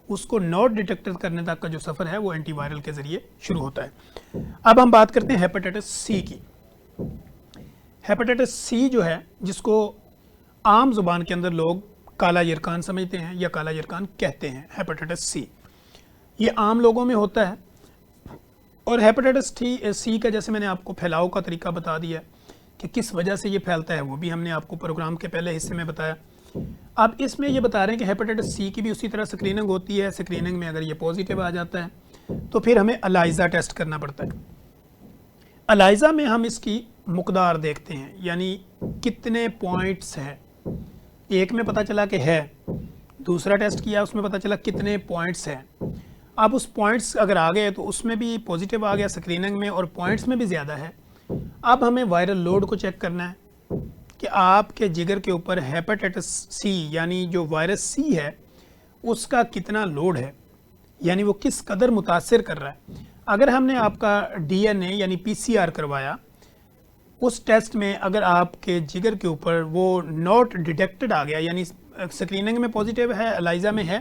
اس کو ناٹ ڈیٹیکٹ کرنے تک کا جو سفر ہے وہ اینٹی وائرل کے ذریعے شروع ہوتا ہے. اب ہم بات کرتے ہیں ہیپاٹائٹس سی کی. ہیپاٹائٹس سی جو ہے، جس کو عام زبان کے اندر لوگ کالا یرکان سمجھتے ہیں یا کالا یرکان کہتے ہیں، ہیپاٹائٹس سی یہ عام لوگوں میں ہوتا ہے. اور ہیپاٹائٹس سی کا جیسے میں نے آپ کو پھیلاؤ کا طریقہ بتا دیا کہ کس وجہ سے یہ پھیلتا ہے، وہ بھی ہم نے آپ کو پروگرام کے پہلے حصے میں بتایا. اب اس میں یہ بتا رہے ہیں کہ ہیپاٹائٹس سی کی بھی اسی طرح سکریننگ ہوتی ہے. سکریننگ میں اگر یہ پازیٹیو آ جاتا ہے تو پھر ہمیں الائزا ٹیسٹ کرنا پڑتا ہے. الائزا میں ہم اس کی مقدار دیکھتے ہیں، یعنی کتنے پوائنٹس ہیں. ایک میں پتہ چلا کہ ہے، دوسرا ٹیسٹ کیا اس میں پتہ چلا کتنے پوائنٹس ہیں. اب اس پوائنٹس اگر آ گئے تو اس میں بھی پازیٹیو آ گیا سکریننگ میں، اور پوائنٹس میں بھی زیادہ ہے. اب ہمیں وائرل لوڈ کو چیک کرنا ہے کہ آپ کے جگر کے اوپر ہیپاٹائٹس سی یعنی جو وائرس سی ہے اس کا کتنا لوڈ ہے، یعنی وہ کس قدر متاثر کر رہا ہے. اگر ہم نے آپ کا ڈی این اے یعنی پی سی آر کروایا، اس ٹیسٹ میں اگر آپ کے جگر کے اوپر وہ ناٹ ڈیٹیکٹڈ آ گیا، یعنی سکریننگ میں پازیٹیو ہے، الائزا میں ہے،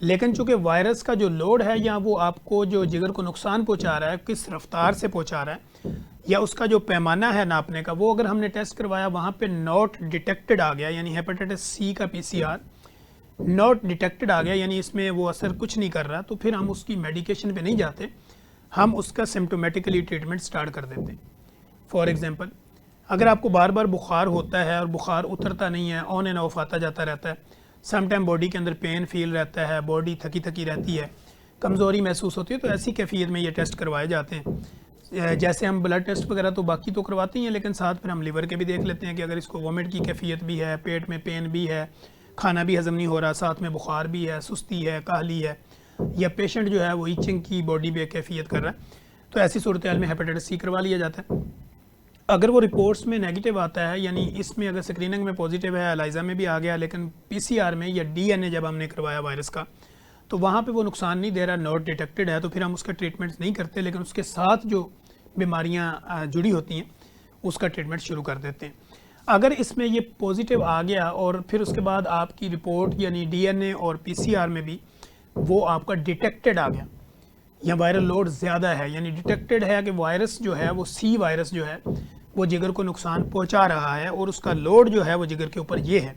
لیکن چونکہ وائرس کا جو لوڈ ہے یا وہ آپ کو جو جگر کو نقصان پہنچا رہا ہے کس رفتار سے پہنچا رہا ہے، یا اس کا جو پیمانہ ہے ناپنے کا، وہ اگر ہم نے ٹیسٹ کروایا وہاں پہ ناٹ ڈیٹیکٹڈ آ گیا، یعنی ہیپاٹائٹس سی کا پی سی آر ناٹ ڈیٹیکٹڈ آ گیا، یعنی اس میں وہ اثر کچھ نہیں کر رہا، تو پھر ہم اس کی میڈیکیشن پہ نہیں جاتے، ہم اس کا سمپٹومیٹکلی ٹریٹمنٹ سٹارٹ کر دیتے ہیں. فار ایگزامپل، اگر آپ کو بار بار بخار ہوتا ہے اور بخار اترتا نہیں ہے، آن اینڈ آف آتا جاتا رہتا ہے، سم ٹائم باڈی کے اندر پین فیل رہتا ہے، باڈی تھکی تھکی رہتی ہے، کمزوری محسوس ہوتی ہے، تو ایسی کیفیت میں یہ ٹیسٹ کروائے جاتے ہیں. جیسے ہم بلڈ ٹیسٹ وغیرہ تو باقی تو کرواتے ہیں، لیکن ساتھ پھر ہم لیور کے بھی دیکھ لیتے ہیں کہ اگر اس کو وومٹ کی کیفیت بھی ہے، پیٹ میں پین بھی ہے، کھانا بھی ہضم نہیں ہو رہا، ساتھ میں بخار بھی ہے، سستی ہے، کاہلی ہے، یا پیشنٹ جو ہے وہ ایچنگ کی باڈی پہ کیفیت کر رہا ہے، تو ایسی صورتحال میں ہیپیٹائٹس سی کروا لیا جاتا ہے. اگر وہ رپورٹس میں نیگیٹو آتا ہے, یعنی اس میں اگر اسکریننگ میں پازیٹیو ہے, الائزا میں بھی آ گیا, لیکن پی سی آر میں یا ڈی این اے جب ہم نے کروایا وائرس کا تو وہاں پہ وہ نقصان نہیں دے رہا, ناٹ ڈیٹیکٹڈ ہے, تو پھر ہم اس کا ٹریٹمنٹ نہیں کرتے, لیکن اس کے ساتھ جو بیماریاں جڑی ہوتی ہیں اس کا ٹریٹمنٹ شروع کر دیتے ہیں. اگر اس میں یہ پازیٹیو آ گیا اور پھر اس کے بعد آپ کی رپورٹ یعنی ڈی این اے اور پی سی آر میں بھی وہ آپ کا ڈیٹیکٹڈ آ گیا یا وائرل لوڈ زیادہ ہے, یعنی ڈیٹیکٹڈ ہے کہ وائرس جو ہے وہ سی وائرس جو ہے وہ جگر کو نقصان پہنچا رہا ہے اور اس کا لوڈ جو ہے وہ جگر کے اوپر یہ ہے,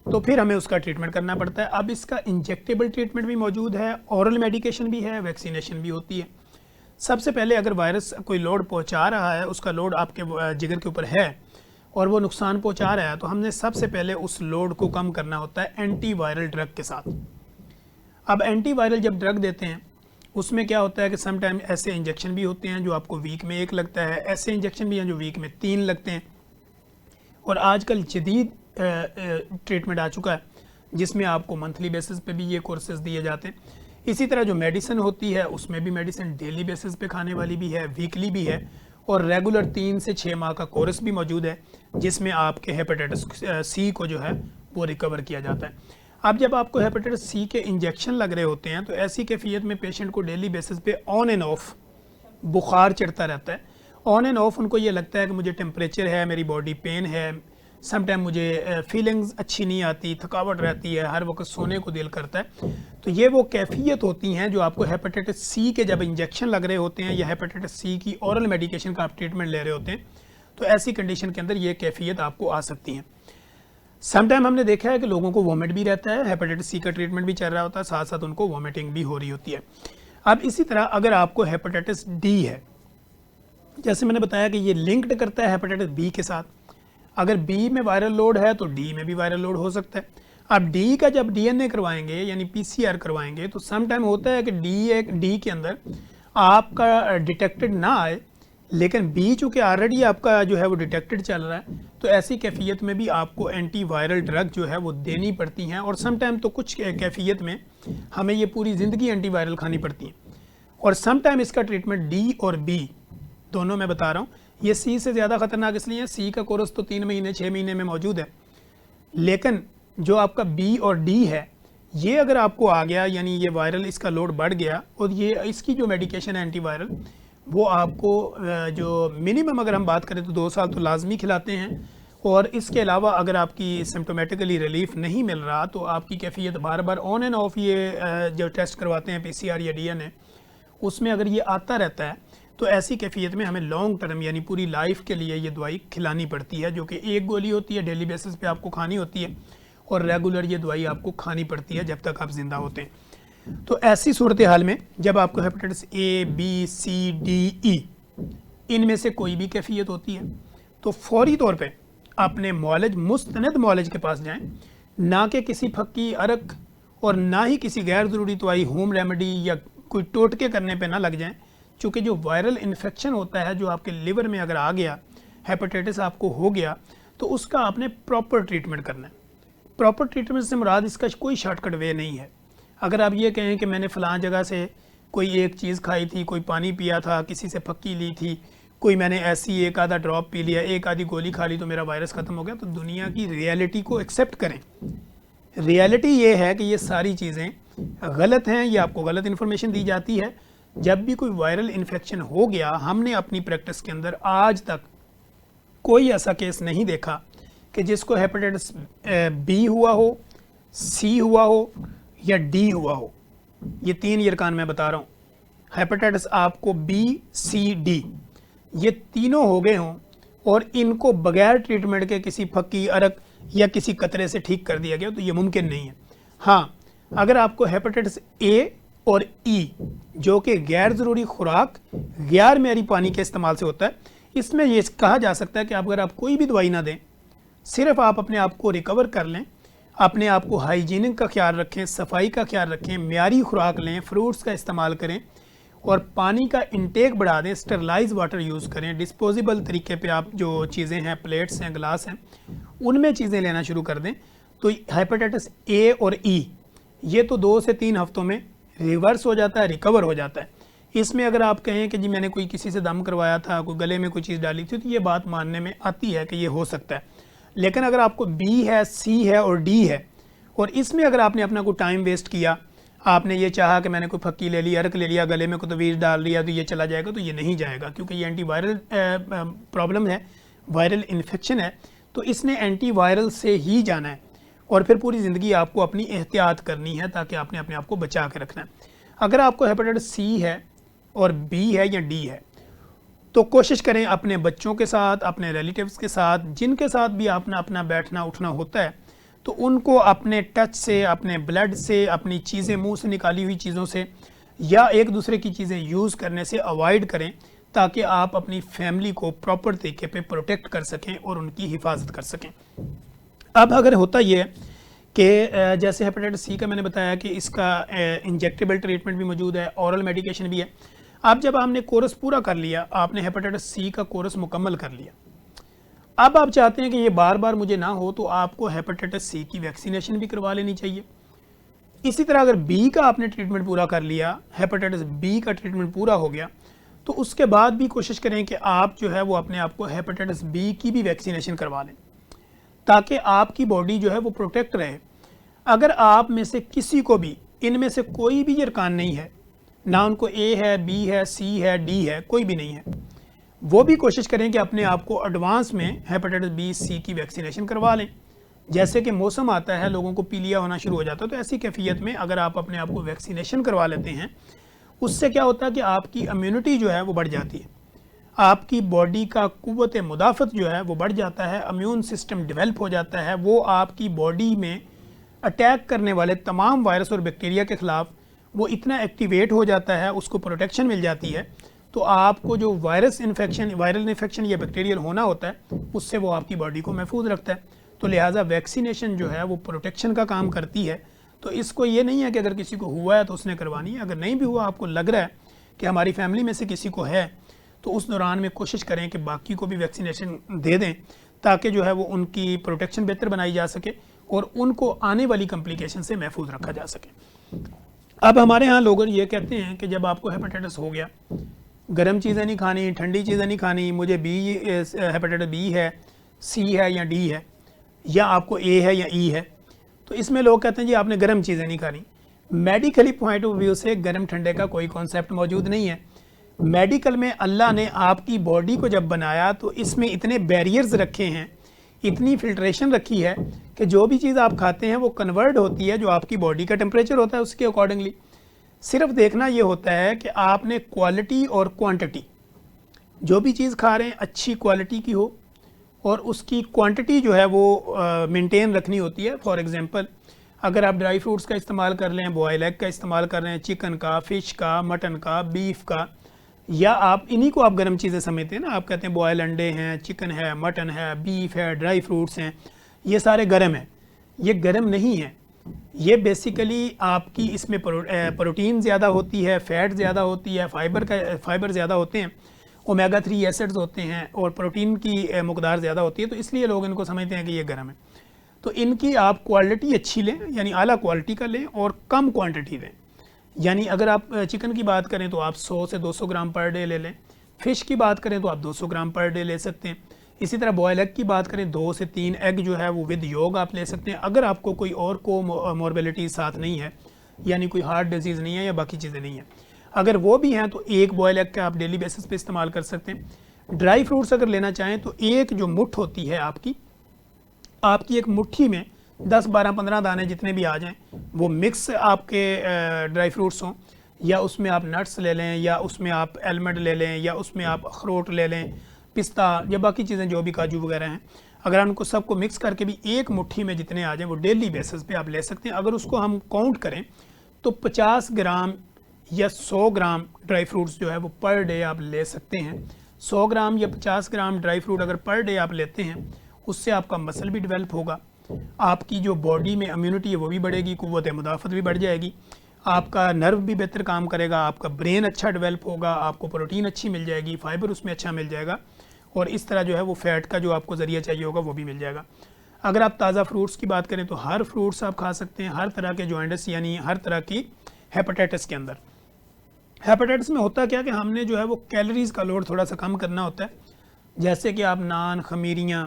تو پھر ہمیں اس کا ٹریٹمنٹ کرنا پڑتا ہے. اب اس کا انجیکٹیبل ٹریٹمنٹ بھی موجود ہے, اورل میڈیکیشن بھی ہے, ویکسینیشن بھی ہوتی ہے. سب سے پہلے اگر وائرس کوئی لوڈ پہنچا رہا ہے, اس کا لوڈ آپ کے جگر کے اوپر ہے اور وہ نقصان پہنچا رہا ہے, تو ہم نے سب سے پہلے اس لوڈ کو کم کرنا ہوتا ہے اینٹی وائرل ڈرگ کے ساتھ. اب اینٹی وائرل جب ڈرگ دیتے ہیں اس میں کیا ہوتا ہے کہ سم ٹائم ایسے انجیکشن بھی ہوتے ہیں جو آپ کو ویک میں 1 لگتا ہے, ایسے انجیکشن بھی ہیں جو ویک میں 3 لگتے ہیں, اور آج کل جدید ٹریٹمنٹ آ چکا ہے جس میں آپ کو منتھلی بیسس پہ بھی یہ کورسز دیے جاتے ہیں. اسی طرح جو میڈیسن ہوتی ہے اس میں بھی میڈیسن ڈیلی بیسس پہ کھانے والی بھی ہے, ویکلی بھی ہے, اور ریگولر 3 سے 6 ماہ کا کورس بھی موجود ہے جس میں آپ کے ہیپیٹائٹس سی کو جو ہے وہ ریکور کیا جاتا ہے. اب جب آپ کو ہیپیٹائٹس سی کے انجیکشن لگ رہے ہوتے ہیں تو ایسی کیفیت میں پیشنٹ کو ڈیلی بیسس پہ آن اینڈ آف بخار چڑھتا رہتا ہے. آن اینڈ آف ان کو یہ لگتا ہے کہ مجھے ٹیمپریچر ہے, میری باڈی پین ہے, سم ٹائم مجھے فیلنگز اچھی نہیں آتی, تھکاوٹ رہتی ہے, ہر وقت سونے کو دل کرتا ہے. تو یہ وہ کیفیت ہوتی ہیں جو آپ کو ہیپیٹائٹس سی کے جب انجیکشن لگ رہے ہوتے ہیں یا ہیپیٹائٹس سی کی اورل میڈیکیشن کا آپ ٹریٹمنٹ لے رہے ہوتے ہیں, تو ایسی کنڈیشن کے اندر یہ کیفیت آپ کو آ سکتی ہیں. سم ٹائم ہم نے دیکھا ہے کہ لوگوں کو وومٹ بھی رہتا ہے, ہیپیٹائٹس سی کا ٹریٹمنٹ بھی چل رہا ہوتا ہے, ساتھ ساتھ ان کو وومٹنگ بھی ہو رہی ہوتی ہے. اب اسی طرح اگر آپ کو ہیپیٹائٹس ڈی ہے, جیسے میں نے بتایا کہ یہ لنکڈ کرتا ہے ہیپیٹائٹس بی کے ساتھ, اگر بی میں وائرل لوڈ ہے تو ڈی میں بھی وائرل لوڈ ہو سکتا ہے. اب ڈی کا جب ڈی این اے کروائیں گے یعنی پی سی آر کروائیں گے تو سم ٹائم ہوتا ہے کہ ڈی کے اندر آپ کا ڈیٹیکٹڈ نہ آئے, لیکن بی چونکہ آلریڈی آپ کا جو ہے وہ ڈیٹیکٹڈ چل رہا ہے, تو ایسی کیفیت میں بھی آپ کو اینٹی وائرل ڈرگ جو ہے وہ دینی پڑتی ہیں, اور سم ٹائم تو کچھ کیفیت میں ہمیں یہ پوری زندگی اینٹی وائرل کھانی پڑتی ہیں. اور سم ٹائم اس کا ٹریٹمنٹ ڈی اور بی دونوں میں بتا رہا ہوں, یہ سی سے زیادہ خطرناک اس لیے ہے, سی کا کورس تو 3 مہینے 6 مہینے میں موجود ہے, لیکن جو آپ کا بی اور ڈی ہے یہ اگر آپ کو آ گیا یعنی یہ وائرل اس کا لوڈ بڑھ گیا, اور یہ اس کی جو میڈیکیشن ہے اینٹی وائرل وہ آپ کو جو منیمم اگر ہم بات کریں تو 2 سال تو لازمی کھلاتے ہیں, اور اس کے علاوہ اگر آپ کی سمپٹومیٹیکلی ریلیف نہیں مل رہا تو آپ کی کیفیت بار بار آن اینڈ آف یہ جو ٹیسٹ کرواتے ہیں پی سی آر یا ڈی این اے اس میں اگر یہ آتا رہتا ہے تو ایسی کیفیت میں ہمیں لانگ ٹرم یعنی پوری لائف کے لیے یہ دوائی کھلانی پڑتی ہے, جو کہ 1 گولی ہوتی ہے ڈیلی بیسس پہ آپ کو کھانی ہوتی ہے, اور ریگولر یہ دوائی آپ کو کھانی پڑتی ہے جب تک آپ زندہ ہوتے ہیں. تو ایسی صورتحال میں جب آپ کو ہیپیٹائٹس اے بی سی ڈی ای ان میں سے کوئی بھی کیفیت ہوتی ہے تو فوری طور پہ اپنے معالج مستند معالج کے پاس جائیں, نہ کہ کسی پھکی عرق اور نہ ہی کسی غیر ضروری دوائی ہوم ریمیڈی یا کوئی ٹوٹکے کرنے پہ نہ لگ جائیں, چونکہ جو وائرل انفیکشن ہوتا ہے جو آپ کے لیور میں اگر آ گیا, ہیپیٹائٹس آپ کو ہو گیا, تو اس کا آپ نے پراپر ٹریٹمنٹ کرنا ہے. پراپر ٹریٹمنٹ سے مراد اس کا کوئی شارٹ کٹ وے نہیں ہے. اگر آپ یہ کہیں کہ میں نے فلاں جگہ سے کوئی ایک چیز کھائی تھی, کوئی پانی پیا تھا, کسی سے پھکی لی تھی, کوئی میں نے ایسی ایک آدھا ڈراپ پی لیا, ایک آدھی گولی کھا لی تو میرا وائرس ختم ہو گیا, تو دنیا کی ریئلٹی کو ایکسیپٹ کریں. ریئلٹی یہ ہے کہ یہ ساری چیزیں غلط ہیں, یہ آپ کو غلط انفارمیشن دی جاتی ہے. جب بھی کوئی وائرل انفیکشن ہو گیا, ہم نے اپنی پریکٹس کے اندر آج تک کوئی ایسا کیس نہیں دیکھا کہ جس کو ہیپیٹائٹس بی ہوا ہو, سی ہوا ہو یا ڈی ہوا ہو. یہ 3 ارکان میں بتا رہا ہوں. ہیپیٹائٹس آپ کو بی سی ڈی یہ تینوں ہو گئے ہوں اور ان کو بغیر ٹریٹمنٹ کے کسی پھکی عرق یا کسی قطرے سے ٹھیک کر دیا گیا, تو یہ ممکن نہیں ہے. ہاں, اگر آپ کو ہیپیٹائٹس اے اور ای جو کہ غیر ضروری خوراک, غیر معیاری پانی کے استعمال سے ہوتا ہے, اس میں یہ کہا جا سکتا ہے کہ اگر آپ کوئی بھی دوائی نہ دیں, صرف آپ اپنے آپ کو ریکور کر لیں, اپنے آپ کو ہائیجینک کا خیال رکھیں, صفائی کا خیال رکھیں, معیاری خوراک لیں, فروٹس کا استعمال کریں, اور پانی کا انٹیک بڑھا دیں, اسٹرلائز واٹر یوز کریں, ڈسپوزیبل طریقے پہ آپ جو چیزیں ہیں, پلیٹس ہیں, گلاس ہیں, ان میں چیزیں لینا شروع کر دیں, تو ہیپیٹائٹس اے اور ای یہ تو 2 سے 3 ہفتوں میں ریورس ہو جاتا ہے, ریکور ہو جاتا ہے. اس میں اگر آپ کہیں کہ جی میں نے کوئی کسی سے دم کروایا تھا، کوئی گلے میں کوئی چیز ڈالی تھی، تو یہ بات ماننے میں آتی ہے کہ یہ ہو سکتا ہے. لیکن اگر آپ کو بی ہے، سی ہے اور ڈی ہے، اور اس میں اگر آپ نے اپنا کوئی ٹائم ویسٹ کیا، آپ نے یہ چاہا کہ میں نے کوئی پھکی لے لی، عرق لے لیا، گلے میں کوئی تویز ڈال لیا تو یہ چلا جائے گا، تو یہ نہیں جائے گا، کیونکہ یہ اینٹی وائرل پرابلم ہے، وائرل انفیکشن ہے. تو اس نے اینٹی وائرل سے ہی جانا ہے، اور پھر پوری زندگی آپ کو اپنی احتیاط کرنی ہے تاکہ آپ نے اپنے آپ کو بچا کے رکھنا ہے. اگر آپ کو ہیپیٹائٹس سی ہے اور بی ہے یا ڈی ہے، تو کوشش کریں اپنے بچوں کے ساتھ، اپنے ریلیٹیوز کے ساتھ، جن کے ساتھ بھی آپ نے اپنا بیٹھنا اٹھنا ہوتا ہے، تو ان کو اپنے ٹچ سے، اپنے بلڈ سے، اپنی چیزیں منہ سے نکالی ہوئی چیزوں سے یا ایک دوسرے کی چیزیں یوز کرنے سے اوائڈ کریں، تاکہ آپ اپنی فیملی کو پراپر طریقے پہ پروٹیکٹ کر سکیں اور ان کی حفاظت کر سکیں. اب اگر ہوتا یہ ہے کہ جیسے ہیپیٹائٹس سی کا میں نے بتایا کہ اس کا انجیکٹیبل ٹریٹمنٹ بھی موجود ہے، اورل میڈیکیشن بھی ہے. اب جب آپ نے کورس پورا کر لیا، آپ نے ہیپیٹائٹس سی کا کورس مکمل کر لیا، اب آپ چاہتے ہیں کہ یہ بار بار مجھے نہ ہو، تو آپ کو ہیپیٹائٹس سی کی ویکسینیشن بھی کروا لینی چاہیے. اسی طرح اگر بی کا آپ نے ٹریٹمنٹ پورا کر لیا، ہیپیٹائٹس بی کا ٹریٹمنٹ پورا ہو گیا، تو اس کے بعد بھی کوشش کریں کہ آپ جو ہے وہ اپنے آپ کو ہیپیٹائٹس بی کی بھی ویکسینیشن کروا لیں، تاکہ آپ کی باڈی جو ہے وہ پروٹیکٹ رہے. اگر آپ میں سے کسی کو بھی، ان میں سے کوئی بھی ارکان نہیں ہے، نہ ان کو اے ہے، بی ہے، سی ہے، ڈی ہے، کوئی بھی نہیں ہے، وہ بھی کوشش کریں کہ اپنے آپ کو ایڈوانس میں ہیپیٹائٹس بی سی کی ویکسینیشن کروا لیں. جیسے کہ موسم آتا ہے، لوگوں کو پیلیا ہونا شروع ہو جاتا ہے، تو ایسی کیفیت میں اگر آپ اپنے آپ کو ویکسینیشن کروا لیتے ہیں، اس سے کیا ہوتا ہے کہ آپ کی امیونٹی جو ہے وہ بڑھ جاتی ہے، آپ کی باڈی کا قوت مدافعت جو ہے وہ بڑھ جاتا ہے، امیون سسٹم ڈیولپ ہو جاتا ہے، وہ آپ کی باڈی میں اٹیک کرنے والے تمام وائرس اور بیکٹیریا کے خلاف وہ اتنا ایکٹیویٹ ہو جاتا ہے، اس کو پروٹیکشن مل جاتی ہے. تو آپ کو جو وائرل انفیکشن یا بیکٹیریل ہونا ہوتا ہے، اس سے وہ آپ کی باڈی کو محفوظ رکھتا ہے. تو لہٰذا ویکسینیشن جو ہے وہ پروٹیکشن کا کام کرتی ہے. تو اس کو یہ نہیں ہے کہ اگر کسی کو ہوا ہے تو اس نے کروانی ہے، اگر نہیں بھی ہوا، آپ کو لگ رہا ہے کہ ہماری فیملی میں سے کسی کو ہے، تو اس دوران میں کوشش کریں کہ باقی کو بھی ویکسینیشن دے دیں، تاکہ جو ہے وہ ان کی پروٹیکشن بہتر بنائی جا سکے اور ان کو آنے والی کمپلیکیشن سے محفوظ رکھا جا سکے. اب ہمارے ہاں لوگ یہ کہتے ہیں کہ جب آپ کو ہیپیٹائٹس ہو گیا، گرم چیزیں نہیں کھانی، ٹھنڈی چیزیں نہیں کھانی، مجھے ہیپیٹائٹس بی ہے، سی ہے یا ڈی ہے، یا آپ کو اے ہے یا ای ہے، تو اس میں لوگ کہتے ہیں جی آپ نے گرم چیزیں نہیں کھانی. میڈیکلی پوائنٹ آف ویو سے گرم ٹھنڈے کا کوئی کانسیپٹ موجود نہیں ہے. میڈیکل میں اللہ نے آپ کی باڈی کو جب بنایا تو اس میں اتنے بیریئرز رکھے ہیں، اتنی فلٹریشن رکھی ہے کہ جو بھی چیز آپ کھاتے ہیں وہ کنورٹ ہوتی ہے جو آپ کی باڈی کا ٹیمپریچر ہوتا ہے اس کے اکارڈنگلی. صرف دیکھنا یہ ہوتا ہے کہ آپ نے کوالٹی اور کوانٹٹی، جو بھی چیز کھا رہے ہیں اچھی کوالٹی کی ہو اور اس کی کوانٹٹی جو ہے وہ مینٹین رکھنی ہوتی ہے. فار ایگزامپل اگر آپ ڈرائی فروٹس کا استعمال کر لیں، بوائل ایگ کا استعمال کر رہے ہیں، چکن کا، فش کا، مٹن کا، بیف کا، یا آپ انہی کو آپ گرم چیزیں سمجھتے ہیں نا، آپ کہتے ہیں بوائل انڈے ہیں، چکن ہے، مٹن ہے، بیف ہے، ڈرائی فروٹس ہیں، یہ سارے گرم ہیں. یہ گرم نہیں ہیں، یہ بیسیکلی آپ کی اس میں پروٹین زیادہ ہوتی ہے، فیٹ زیادہ ہوتی ہے، فائبر زیادہ ہوتے ہیں، اومیگا 3 ایسڈز ہوتے ہیں، اور پروٹین کی مقدار زیادہ ہوتی ہے، تو اس لیے لوگ ان کو سمجھتے ہیں کہ یہ گرم ہے. تو ان کی آپ کوالٹی اچھی لیں، یعنی اعلیٰ کوالٹی کا لیں اور کم کوانٹٹی دیں. یعنی اگر آپ چکن کی بات کریں تو آپ 100 سے 200 گرام پر ڈے لے لیں، فش کی بات کریں تو آپ 200 گرام پر ڈے لے سکتے ہیں. اسی طرح بوائل ایگ کی بات کریں 2 سے 3 ایگ جو ہے وہ ود یوگ آپ لے سکتے ہیں، اگر آپ کو کوئی اور موربیلٹی ساتھ نہیں ہے، یعنی کوئی ہارٹ ڈیزیز نہیں ہے یا باقی چیزیں نہیں ہیں. اگر وہ بھی ہیں تو ایک بوائل ایگ کا آپ ڈیلی بیسس پہ استعمال کر سکتے ہیں. ڈرائی فروٹس اگر لینا چاہیں تو ایک جو مٹھ ہوتی ہے آپ کی ایک مٹھی میں 10 12 15 دانے جتنے بھی آ جائیں، وہ مکس آپ کے ڈرائی فروٹس ہوں، یا اس میں آپ نٹس لے لیں، یا اس میں آپ ایلمنڈ لے لیں، یا اس میں آپ اخروٹ لے لیں، پستہ یا باقی چیزیں جو بھی کاجو وغیرہ ہیں، اگر ان کو سب کو مکس کر کے بھی ایک مٹھی میں جتنے آ جائیں وہ ڈیلی بیسس پہ آپ لے سکتے ہیں. اگر اس کو ہم کاؤنٹ کریں تو 50 گرام یا 100 گرام ڈرائی فروٹس جو ہے وہ پر ڈے آپ لے سکتے ہیں. 100 گرام یا 50 گرام ڈرائی فروٹ اگر پر ڈے آپ لیتے ہیں، اس سے آپ کا مسل بھی ڈیولپ ہوگا، آپ کی جو باڈی میں امیونٹی ہے وہ بھی بڑھے گی، قوت مدافعت بھی بڑھ جائے گی، آپ کا نرو بھی بہتر کام کرے گا، آپ کا برین اچھا ڈیولپ ہوگا، آپ کو پروٹین اچھی مل جائے گی، فائبر اس میں اچھا مل جائے گا، اور اس طرح جو ہے وہ فیٹ کا جو آپ کو ذریعہ چاہیے ہوگا وہ بھی مل جائے گا. اگر آپ تازہ فروٹس کی بات کریں تو ہر فروٹس آپ کھا سکتے ہیں، ہر طرح کے جوائنٹس یعنی ہر طرح کی ہیپیٹائٹس کے اندر. ہیپاٹائٹس میں ہوتا کیا کہ ہم نے جو ہے وہ کیلریز کا لوڈ تھوڑا سا کم کرنا ہوتا ہے، جیسے کہ آپ نان، خمیریاں،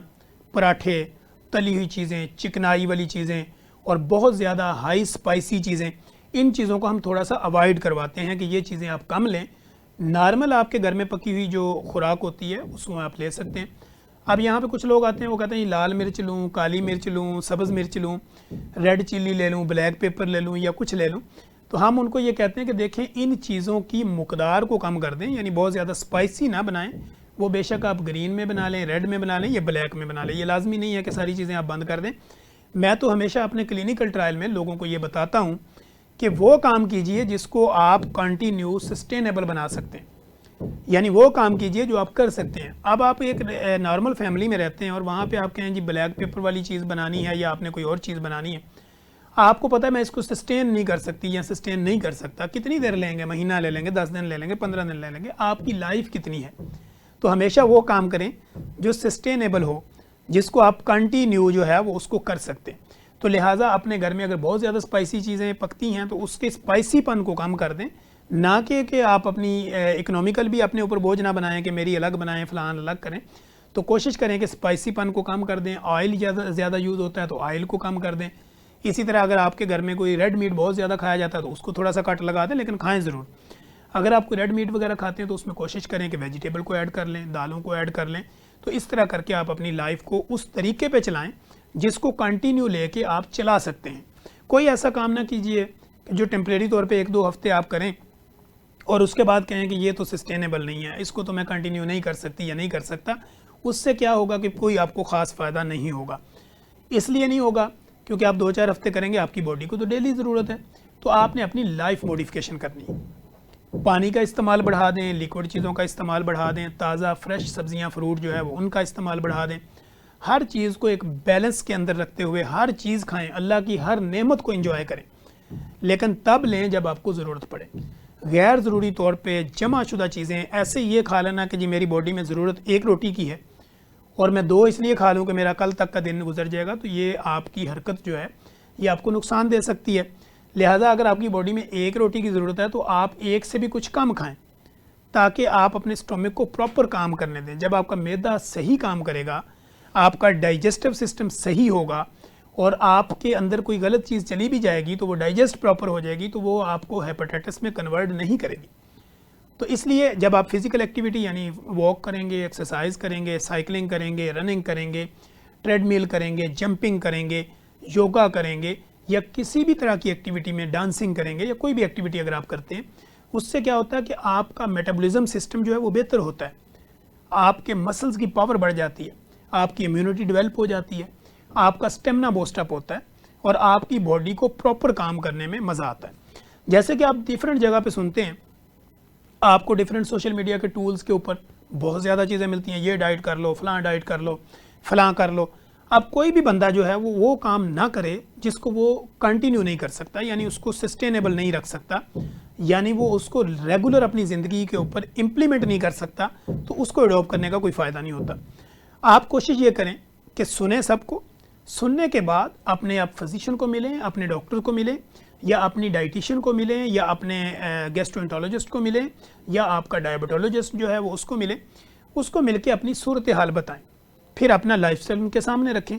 پراٹھے، تلی ہوئی چیزیں، چکنائی والی چیزیں اور بہت زیادہ ہائی اسپائسی چیزیں، ان چیزوں کو ہم تھوڑا سا اوائڈ کرواتے ہیں کہ یہ چیزیں آپ کم لیں. نارمل آپ کے گھر میں پکی ہوئی جو خوراک ہوتی ہے اس کو آپ لے سکتے ہیں. اب یہاں پہ کچھ لوگ آتے ہیں، وہ کہتے ہیں لال مرچ لوں، کالی مرچ لوں، سبز مرچ لوں، ریڈ چلی لے لوں، بلیک پیپر لے لوں یا کچھ لے لوں. تو ہم ان کو یہ کہتے ہیں کہ دیکھیں ان چیزوں کی مقدار کو کم کر دیں، یعنی بہت زیادہ اسپائسی نہ بنائیں. وہ بے شک آپ گرین میں بنا لیں، ریڈ میں بنا لیں یا بلیک میں بنا لیں، یہ لازمی نہیں ہے کہ ساری چیزیں آپ بند کر دیں. میں تو ہمیشہ اپنے کلینکل ٹرائل میں لوگوں کو یہ بتاتا ہوں کہ وہ کام کیجئے جس کو آپ کنٹینیو سسٹینیبل بنا سکتے ہیں، یعنی وہ کام کیجئے جو آپ کر سکتے ہیں. اب آپ ایک نارمل فیملی میں رہتے ہیں اور وہاں پہ آپ کہیں جی بلیک پیپر والی چیز بنانی ہے یا آپ نے کوئی اور چیز بنانی ہے، آپ کو پتہ ہے میں اس کو سسٹین نہیں کر سکتی یا سسٹین نہیں کر سکتا. کتنی دیر لیں گے؟ مہینہ لے لیں گے، 10 دن لے لیں گے، 15 دن لے لیں گے، آپ کی لائف کتنی ہے؟ تو ہمیشہ وہ کام کریں جو سسٹینیبل ہو، جس کو آپ کنٹینیو جو ہے وہ اس کو کر سکتے ہیں. تو لہٰذا اپنے گھر میں اگر بہت زیادہ اسپائسی چیزیں پکتی ہیں تو اس کے اسپائسی پن کو کم کر دیں، نہ کہ آپ اپنی اکنامیکل بھی اپنے اوپر بوجھ نہ بنائیں کہ میری الگ بنائیں، فلان الگ کریں. تو کوشش کریں کہ اسپائسی پن کو کم کر دیں. آئل زیادہ یوز ہوتا ہے تو آئل کو کم کر دیں. اسی طرح اگر آپ کے گھر میں کوئی ریڈ میٹ بہت زیادہ کھایا جاتا ہے تو اس کو تھوڑا سا کٹ لگا دیں، لیکن کھائیں ضرور. اگر آپ کو ریڈ میٹ وغیرہ کھاتے ہیں تو اس میں کوشش کریں کہ ویجیٹیبل کو ایڈ کر لیں، دالوں کو ایڈ کر لیں. تو اس طرح کر کے آپ اپنی لائف کو اس طریقے پہ چلائیں جس کو کنٹینیو لے کے آپ چلا سکتے ہیں. کوئی ایسا کام نہ کیجئے جو ٹیمپریری طور پہ 1-2 ہفتے آپ کریں اور اس کے بعد کہیں کہ یہ تو سسٹینیبل نہیں ہے، اس کو تو میں کنٹینیو نہیں کر سکتی یا نہیں کر سکتا. اس سے کیا ہوگا کہ کوئی آپ کو خاص فائدہ نہیں ہوگا. اس لیے نہیں ہوگا کیونکہ آپ 2-4 ہفتے کریں گے، آپ کی باڈی کو تو ڈیلی ضرورت ہے. تو آپ نے اپنی لائف موڈیفیکیشن کرنی ہے. پانی کا استعمال بڑھا دیں، لیکوڈ چیزوں کا استعمال بڑھا دیں، تازہ فریش سبزیاں فروٹ جو ہے وہ ان کا استعمال بڑھا دیں. ہر چیز کو ایک بیلنس کے اندر رکھتے ہوئے ہر چیز کھائیں، اللہ کی ہر نعمت کو انجوائے کریں، لیکن تب لیں جب آپ کو ضرورت پڑے. غیر ضروری طور پہ جمع شدہ چیزیں ایسے یہ کھا لینا کہ جی میری باڈی میں ضرورت 1 روٹی کی ہے اور میں 2 اس لیے کھا لوں کہ میرا کل تک کا دن گزر جائے گا، تو یہ آپ کی حرکت جو ہے یہ آپ کو نقصان دے سکتی ہے. لہٰذا اگر آپ کی باڈی میں 1 روٹی کی ضرورت ہے تو آپ 1 سے بھی کچھ کم کھائیں تاکہ آپ اپنے اسٹومک کو پراپر کام کرنے دیں. جب آپ کا معدہ صحیح کام کرے گا، آپ کا ڈائجسٹو سسٹم صحیح ہوگا اور آپ کے اندر کوئی غلط چیز چلی بھی جائے گی تو وہ ڈائجسٹ پراپر ہو جائے گی، تو وہ آپ کو ہیپاٹائٹس میں کنورٹ نہیں کرے گی. تو اس لیے جب آپ فزیکل ایکٹیویٹی یعنی واک کریں گے، ایکسرسائز کریں گے، سائیکلنگ کریں گے، رننگ کریں گے، ٹریڈ میل کریں گے، جمپنگ کریں گے، یوگا کریں گے یا کسی بھی طرح کی ایکٹیویٹی میں ڈانسنگ کریں گے یا کوئی بھی ایکٹیویٹی اگر آپ کرتے ہیں، اس سے کیا ہوتا ہے کہ آپ کا میٹابولزم سسٹم جو ہے وہ بہتر ہوتا ہے، آپ کے مسلز کی پاور بڑھ جاتی ہے، آپ کی امیونٹی ڈیولپ ہو جاتی ہے، آپ کا سٹیمنا بوسٹ اپ ہوتا ہے اور آپ کی باڈی کو پراپر کام کرنے میں مزہ آتا ہے. جیسے کہ آپ ڈیفرنٹ جگہ پہ سنتے ہیں، آپ کو ڈیفرنٹ سوشل میڈیا کے ٹولز کے اوپر بہت زیادہ چیزیں ملتی ہیں، یہ ڈائٹ کر لو، فلاں ڈائٹ کر لو، فلاں کر لو. اب کوئی بھی بندہ جو ہے وہ کام نہ کرے جس کو وہ کنٹینیو نہیں کر سکتا، یعنی اس کو سسٹینیبل نہیں رکھ سکتا، یعنی وہ اس کو ریگولر اپنی زندگی کے اوپر امپلیمنٹ نہیں کر سکتا، تو اس کو اڈاپٹ کرنے کا کوئی فائدہ نہیں ہوتا. آپ کوشش یہ کریں کہ سنیں سب کو، سننے کے بعد اپنے آپ فزیشین کو ملیں، اپنے ڈاکٹر کو ملیں یا اپنی ڈائٹیشین کو ملیں یا اپنے گیسٹرونٹولوجسٹ کو ملیں یا آپ کا ڈائبٹولوجسٹ جو ہے وہ اس کو ملیں. اس کو مل کے اپنی صورتحال بتائیں، پھر اپنا لائف اسٹائل ان کے سامنے رکھیں.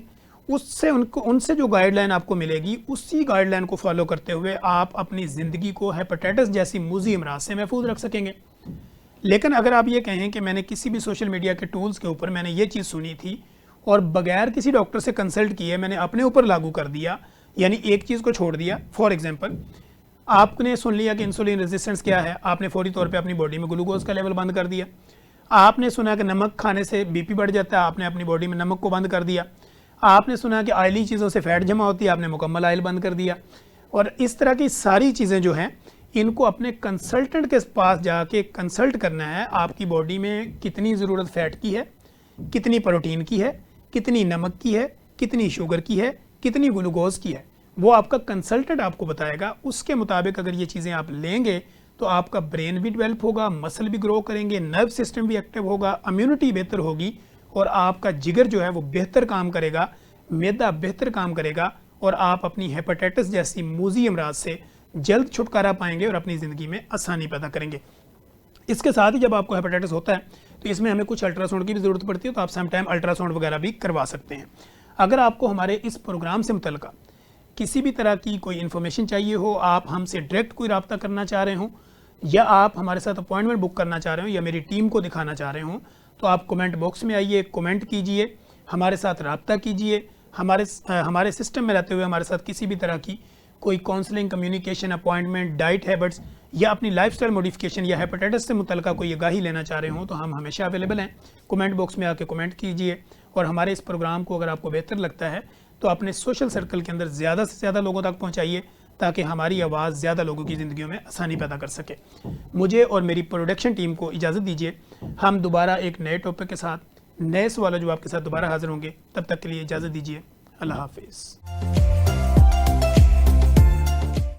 ان سے جو گائیڈ لائن آپ کو ملے گی اسی گائیڈ لائن کو فالو کرتے ہوئے آپ اپنی زندگی کو ہیپاٹائٹس جیسی موذی امراض سے محفوظ رکھ سکیں گے. لیکن اگر آپ یہ کہیں کہ میں نے کسی بھی سوشل میڈیا کے ٹولز کے اوپر میں نے یہ چیز سنی تھی اور بغیر کسی ڈاکٹر سے کنسلٹ کیے میں نے اپنے اوپر لاگو کر دیا، یعنی ایک چیز کو چھوڑ دیا، فار ایگزامپل آپ نے سن لیا کہ انسولین ریزسٹنس کیا ہے، آپ نے فوری طور پہ اپنی باڈی میں گلوکوز کا لیول بند کر دیا. آپ نے سنا کہ نمک کھانے سے بی پی بڑھ جاتا ہے، آپ نے اپنی باڈی میں نمک کو بند کر دیا. آپ نے سنا کہ آئلی چیزوں سے فیٹ جمع ہوتی ہے، آپ نے مکمل آئل بند کر دیا. اور اس طرح کی ساری چیزیں جو ہیں ان کو اپنے کنسلٹنٹ کے پاس جا کے کنسلٹ کرنا ہے. آپ کی باڈی میں کتنی ضرورت فیٹ کی ہے، کتنی پروٹین کی ہے، کتنی نمک کی ہے، کتنی شوگر کی ہے، کتنی گلوکوز کی ہے، وہ آپ کا کنسلٹنٹ آپ کو بتائے گا. اس کے مطابق اگر یہ چیزیں آپ لیں گے تو آپ کا برین بھی ڈیولپ ہوگا، مسل بھی گرو کریں گے، نرو سسٹم بھی ایکٹیو ہوگا، امیونٹی بہتر ہوگی اور آپ کا جگر جو ہے وہ بہتر کام کرے گا، معدہ بہتر کام کرے گا اور آپ اپنی ہیپاٹائٹس جیسی موذی امراض سے جلد چھٹکارا پائیں گے اور اپنی زندگی میں آسانی پیدا کریں گے۔ اس کے ساتھ ہی جب آپ کو ہیپاٹائٹس ہوتا ہے تو اس میں ہمیں کچھ الٹرا ساؤنڈ کی بھی ضرورت پڑتی ہے، تو آپ سم ٹائم الٹرا ساؤنڈ وغیرہ بھی کروا سکتے ہیں۔ اگر آپ کو ہمارے اس پروگرام سے متعلقہ کسی بھی طرح کی کوئی انفارمیشن چاہیے ہو، آپ ہم سے ڈائریکٹ کوئی رابطہ کرنا چاہ رہے ہوں، یا آپ ہمارے ساتھ اپوائنٹمنٹ بک کرنا چاہ رہے ہوں، یا میری ٹیم کو دکھانا چاہ رہے ہوں، تو آپ کمنٹ باکس میں آئیے، کمنٹ کیجئے، ہمارے ساتھ رابطہ کیجئے۔ ہمارے سسٹم میں رہتے ہوئے ہمارے ساتھ کسی بھی طرح کی کوئی counselling, communication, appointment, diet habits یا اپنی لائف سٹائل موڈیفیکیشن یا ہیپاٹائٹس سے متعلقہ کوئی آگاہی لینا چاہ رہے ہوں تو ہم ہمیشہ اویلیبل ہیں۔ کمنٹ باکس میں آ کے کمنٹ کیجئے، اور ہمارے اس پروگرام کو اگر آپ کو بہتر لگتا ہے تو اپنے سوشل سرکل کے اندر زیادہ سے زیادہ لوگوں تک پہنچائیے، تاکہ ہماری آواز زیادہ لوگوں کی زندگیوں میں آسانی پیدا کر سکے۔ مجھے اور میری پروڈکشن ٹیم کو اجازت دیجیے، ہم دوبارہ ایک نئے ٹاپک کے ساتھ، نئے سوال و جواب کے ساتھ دوبارہ حاضر ہوں گے۔ تب تک کے لیے اجازت دیجیے، اللہ حافظ۔